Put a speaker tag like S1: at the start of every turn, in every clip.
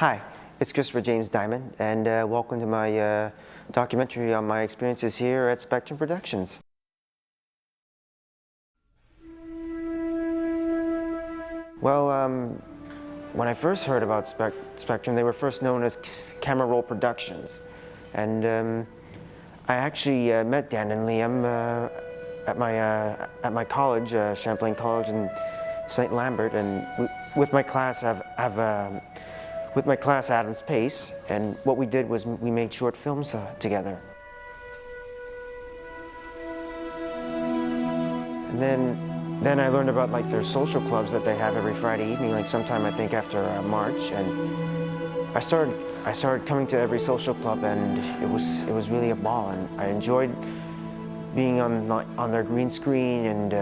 S1: Hi, it's Christopher James Diamond, and welcome to my documentary on my experiences here at Spectrum Productions. Well, when I first heard about Spectrum, they were first known as Camera Roll Productions, and I actually met Dan and Liam at my college, Champlain College in St. Lambert, and with my class with my class Adams Pace, and what we did was we made short films together. And then I learned about like their social clubs that they have every Friday evening, like sometime I think after March, and I started coming to every social club, and it was really a ball, and I enjoyed being on their green screen and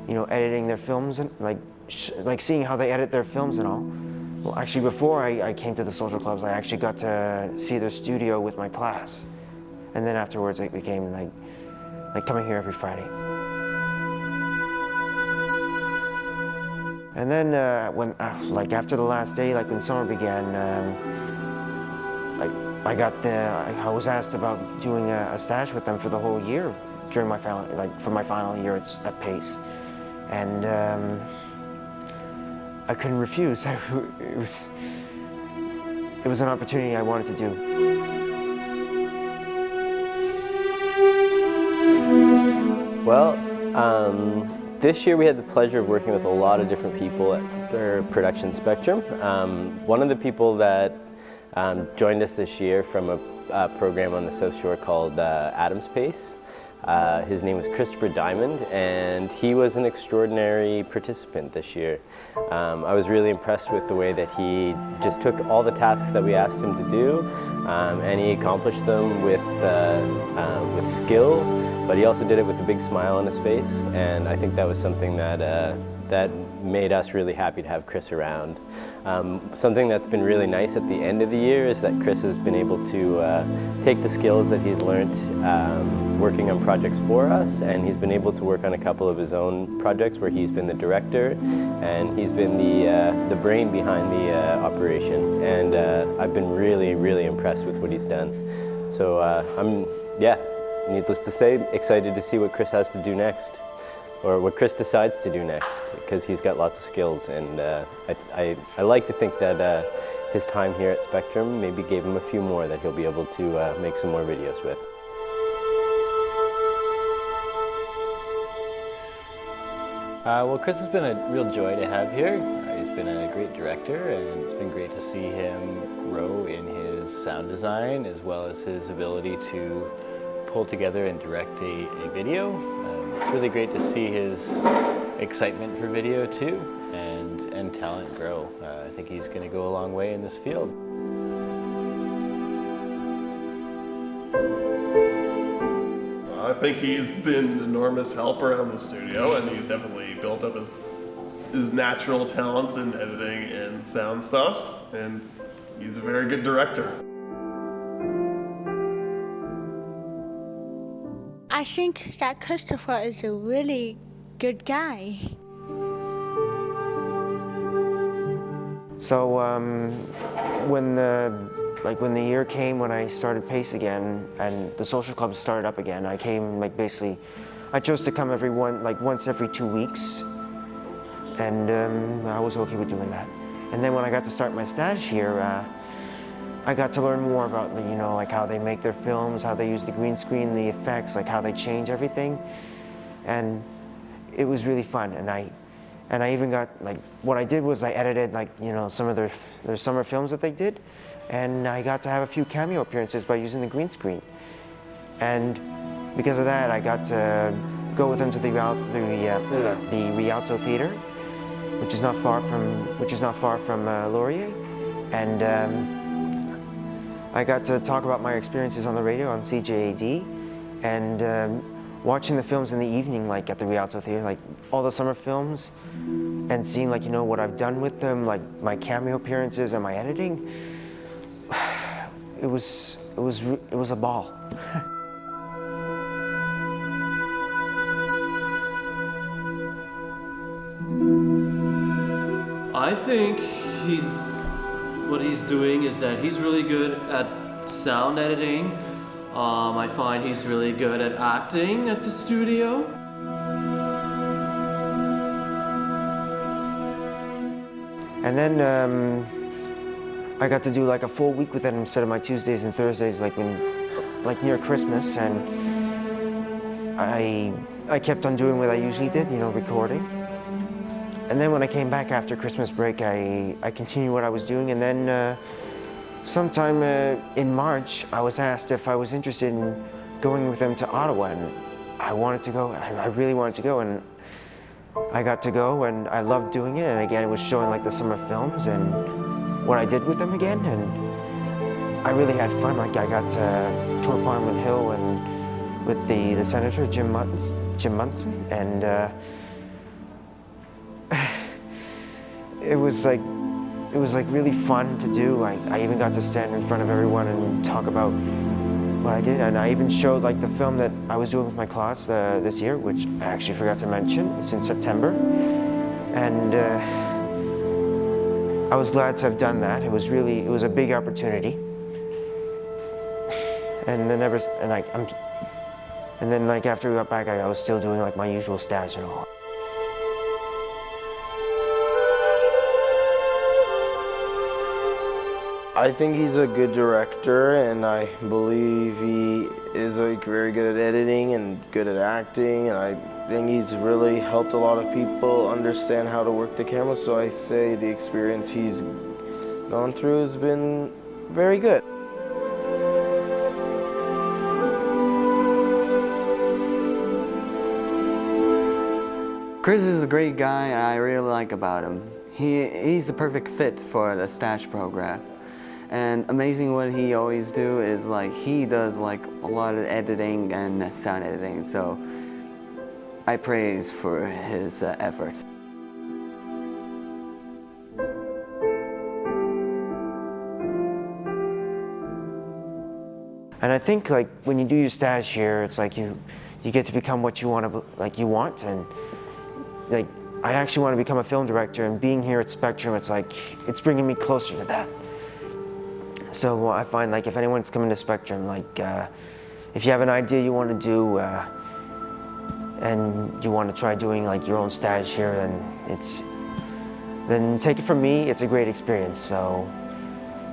S1: you know, editing their films, and like seeing how they edit their films and all. Well, actually, before I came to the social clubs, I actually got to see their studio with my class, and then afterwards it became like coming here every Friday. And then when like after the last day, like when summer began, I was asked about doing a stage with them for the whole year during my for my final year at Pace, and I couldn't refuse. It was an opportunity I wanted to do.
S2: Well, this year we had the pleasure of working with a lot of different people at their production Spectrum. One of the people that joined us this year from a program on the South Shore called Adams Pace. His name was Christopher Diamond, and he was an extraordinary participant this year. I was really impressed with the way that he just took all the tasks that we asked him to do, and he accomplished them with skill, but he also did it with a big smile on his face, and I think that was something that made us really happy to have Chris around. Something that's been really nice at the end of the year is that Chris has been able to take the skills that he's learned working on projects for us, and he's been able to work on a couple of his own projects where he's been the director and he's been the brain behind the operation, and I've been really, really impressed with what he's done. So needless to say, excited to see what Chris has to do next, or what Chris decides to do next, because he's got lots of skills, and I like to think that his time here at Spectrum maybe gave him a few more that he'll be able to make some more videos with.
S3: Well, Chris has been a real joy to have here. He's been a great director, and it's been great to see him grow in his sound design as well as his ability to pull together and direct a video. It's really great to see his excitement for video too, and talent grow. I think he's going to go a long way in this field.
S4: I think he's been an enormous help around the studio, and he's definitely built up his natural talents in editing and sound stuff, and he's a very good director.
S5: I think that Christopher is a really good guy.
S1: So when the year came when I started Pace again and the social clubs started up again, I came I chose to come once every 2 weeks, and I was okay with doing that. And then when I got to start my stage here, I got to learn more about like how they make their films, how they use the green screen, the effects, like how they change everything, and it was really fun. And I even got what I did was I edited some of their summer films that they did, and I got to have a few cameo appearances by using the green screen. And because of that, I got to go with them to the Rialto Theater, which is not far from Laurier, and I got to talk about my experiences on the radio on CJAD, and watching the films in the evening, like at the Rialto Theater, like all the summer films, and seeing what I've done with them, like my cameo appearances and my editing. It was a ball.
S6: I think he's what he's doing is that he's really good at sound editing. I find he's really good at acting at the studio.
S1: And then I got to do like a full week with him instead of my Tuesdays and Thursdays, like near Christmas, and I kept on doing what I usually did, you know, recording. And then when I came back after Christmas break, I continued what I was doing, and then sometime in March, I was asked if I was interested in going with them to Ottawa, and I wanted to go. I really wanted to go, and I got to go, and I loved doing it. And again, it was showing like the summer films and what I did with them again, and I really had fun. Like I got to tour Parliament Hill and with the senator Jim Munson, and it was like really fun to do. I even got to stand in front of everyone and talk about what I did, and I even showed like the film that I was doing with my class this year, which I actually forgot to mention. It's in September, and I was glad to have done that. It was a big opportunity, and then after we got back, I was still doing like my usual stage and all.
S7: I think he's a good director, and I believe he is like very good at editing and good at acting, and I think he's really helped a lot of people understand how to work the camera, so I say the experience he's gone through has been very good.
S8: Chris is a great guy, and I really like about him. He's the perfect fit for the stage program. And amazing what he always do is like he does like a lot of editing and sound editing, so I praise for his effort.
S1: And I think like when you do your stage here, it's like you get to become what you want to, and like I actually want to become a film director, and being here at Spectrum, it's bringing me closer to that. So I find like if anyone's coming to Spectrum, like if you have an idea you want to do and you want to try doing like your own stage here, then take it from me, it's a great experience. So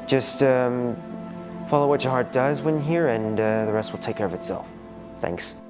S1: just follow what your heart does when here, and the rest will take care of itself. Thanks.